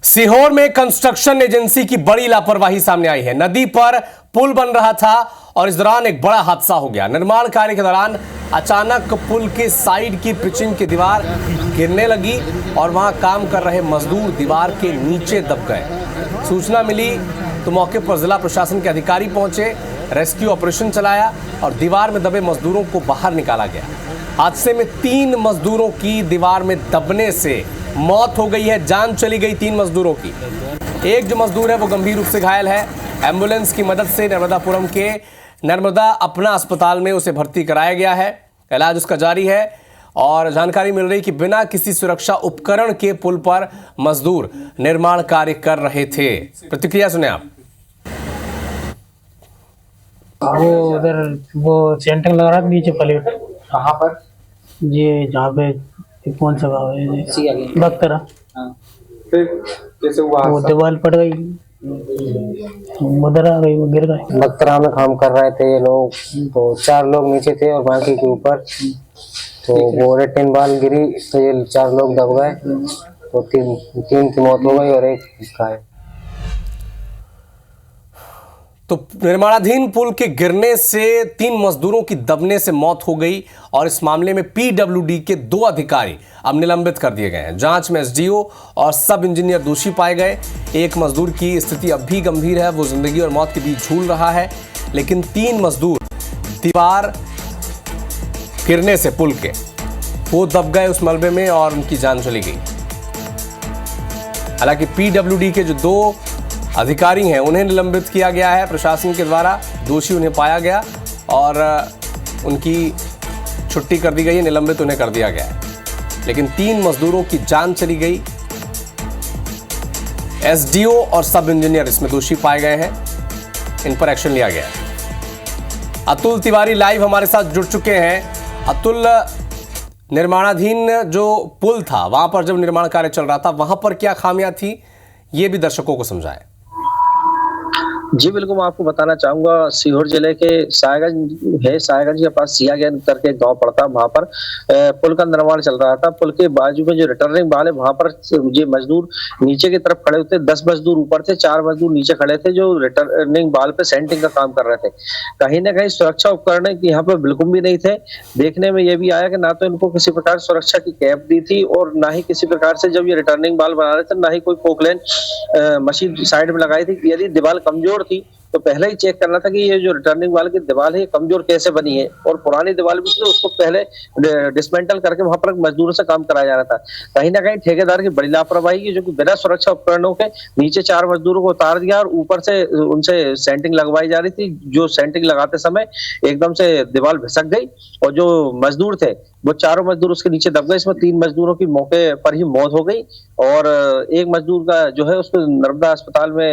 सीहोर में construction agency की बड़ी लापरवाही सामने आई है। नदी पर पुल बन रहा था और इस दौरान एक बड़ा हादसा हो गया। निर्माण कार्य के दौरान अचानक पुल के साइड की पिचिंग की दीवार गिरने लगी और वहां काम कर रहे मजदूर दीवार के नीचे दब गए। सूचना मिली तो मौके पर जिला प्रशासन के अधिकारी पहुंचे, रेस्क्यू ऑपरेशन चलाया और दीवार में दबे मजदूरों को बाहर निकाला गया। हादसे में 3 मजदूरों की दीवार में दबने से मौत हो गई है, जान चली गई 3 मजदूरों की। एक जो मजदूर है वो गंभीर रूप से घायल है। एम्बुलेंस की मदद से नर्मदापुरम के नर्मदा अपना अस्पताल में उसे भर्ती कराया गया है। इलाज उसका जारी है और जानकारी मिल रही कि बिना किसी सुरक्षा उपकरण के पुल पर मजदूर निर्माण कार्य कर रहे थे। प्रतिक्रिया सुने आप। वो उधर वो सेंटिंग लगा रहा था नीचे प्लेट। कहाँ पर? ये जहाँ पे कौन सा गाँव है ये? बख्तरा। फिर कैसे हुआ? वो दीवार पड़ गई, उधर आ गई, वो गिर गए। बख्तरा में काम कर रहे थे ये लोग, तो 4 लोग नीचे थे और बाकी के ऊपर। तो वो टिन बाल गिरी तो ये 4 लोग दब गए, तो 3 की मौत हो गई और 1 घायल। तो निर्माणाधीन पुल के गिरने से 3 मजदूरों की दबने से मौत हो गई और इस मामले में पीडब्ल्यूडी के 2 अधिकारी अब निलंबित कर दिए गए हैं। जांच में एसडीओ और सब इंजीनियर दोषी पाए गए। एक मजदूर की स्थिति अब भी गंभीर है, वो जिंदगी और मौत के बीच झूल रहा है, लेकिन 3 मजदूर दीवार गिरने से पुल के वो दब गए उस मलबे में और उनकी जान चली गई। हालांकि पीडब्ल्यूडी के जो 2 अधिकारी हैं उन्हें निलंबित किया गया है प्रशासन के द्वारा। दोषी उन्हें पाया गया और उनकी छुट्टी कर दी गई है, निलंबित उन्हें कर दिया गया है, लेकिन 3 मजदूरों की जान चली गई। एसडीओ और सब इंजीनियर इसमें दोषी पाए गए हैं, इन पर एक्शन लिया गया है। अतुल तिवारी लाइव हमारे साथ जुड़ चुके हैं। अतुल, निर्माणाधीन जो पुल था वहां पर जब निर्माण कार्य चल रहा था वहां पर क्या खामियां थी, ये भी दर्शकों को समझाएं। जी बिल्कुल, मैं आपको बताना चाहूंगा सीहोर जिले के सायगंज के पास सियागंज करके एक गांव पड़ता है। वहां पर पुल का निर्माण चल रहा था। पुल के बाजू में जो रिटर्निंग बाल है वहां पर ये मजदूर नीचे की तरफ खड़े होते, 10 मजदूर ऊपर थे, 4 मजदूर नीचे खड़े थे जो रिटर्निंग बाल पे सेंटिंग का काम कर रहे थे। कहीं ना कहीं सुरक्षा उपकरण यहाँ पे बिल्कुल भी नहीं थे। देखने में यह भी आया कि ना तो इनको किसी प्रकार सुरक्षा की कैप दी थी और ना ही किसी प्रकार से जब ये रिटर्निंग बाल बना रहे थे ना ही कोई पोकलेन मशीन साइड में लगाई थी। यदि दीवार कमजोर थी तो पहले ही चेक करना था कि ये जो रिटर्निंग वाल की दीवार है ये कमजोर कैसे बनी है, और पुरानी दीवार भी थी उसको पहले डिसमेंटल करके वहां पर मजदूरों से काम कराया जा रहा था। कहीं ना कहीं ठेकेदार की बड़ी लापरवाही की, जो कि बिना सुरक्षा उपकरणों के नीचे 4 मजदूरों को उतार दिया और ऊपर से उनसे सेंटिंग लगवाई जा रही थी। जो सेंटिंग लगाते समय एकदम से दीवार घिसक गई और जो मजदूर थे वो 4 मजदूर उसके नीचे दब गए। इसमें 3 मजदूरों की मौके पर ही मौत हो गई और 1 मजदूर का जो है उसको नर्मदा अस्पताल में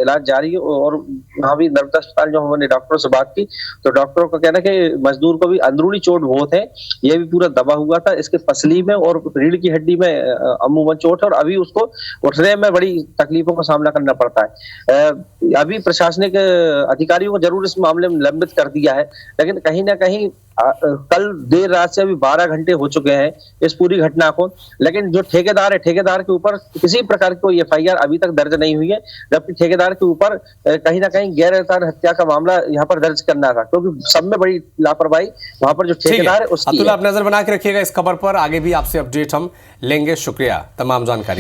इलाज जारी है। और वहां भी नर्मदा अस्पताल जो हमने डॉक्टरों से बात की तो डॉक्टरों का कहना है कि मजदूर को भी अंदरूनी चोट बहुत है, यह भी पूरा दबा हुआ था। इसके पसली में और रीढ़ की हड्डी में अमूमन चोट है और अभी उसको उठने में बड़ी तकलीफों का सामना करना पड़ता है। अभी प्रशासनिक अधिकारियों को जरूर इस मामले में निलंबित कर दिया है, लेकिन कहीं ना कहीं कल देर रात से अभी 12 घंटे हो चुके हैं इस पूरी घटना को, लेकिन जो ठेकेदार है ठेकेदार के ऊपर किसी प्रकार की कोई एफआईआर अभी तक दर्ज नहीं हुई है, जबकि ठेकेदार के ऊपर कहीं ना कहीं गैर हत्या का मामला यहाँ पर दर्ज करना था, क्योंकि सब में बड़ी लापरवाही वहां पर जो ठेकेदार है उसकी। अतुल, आप नजर बना के रखिएगा इस खबर पर, आगे भी आपसे अपडेट हम लेंगे। शुक्रिया तमाम जानकारी।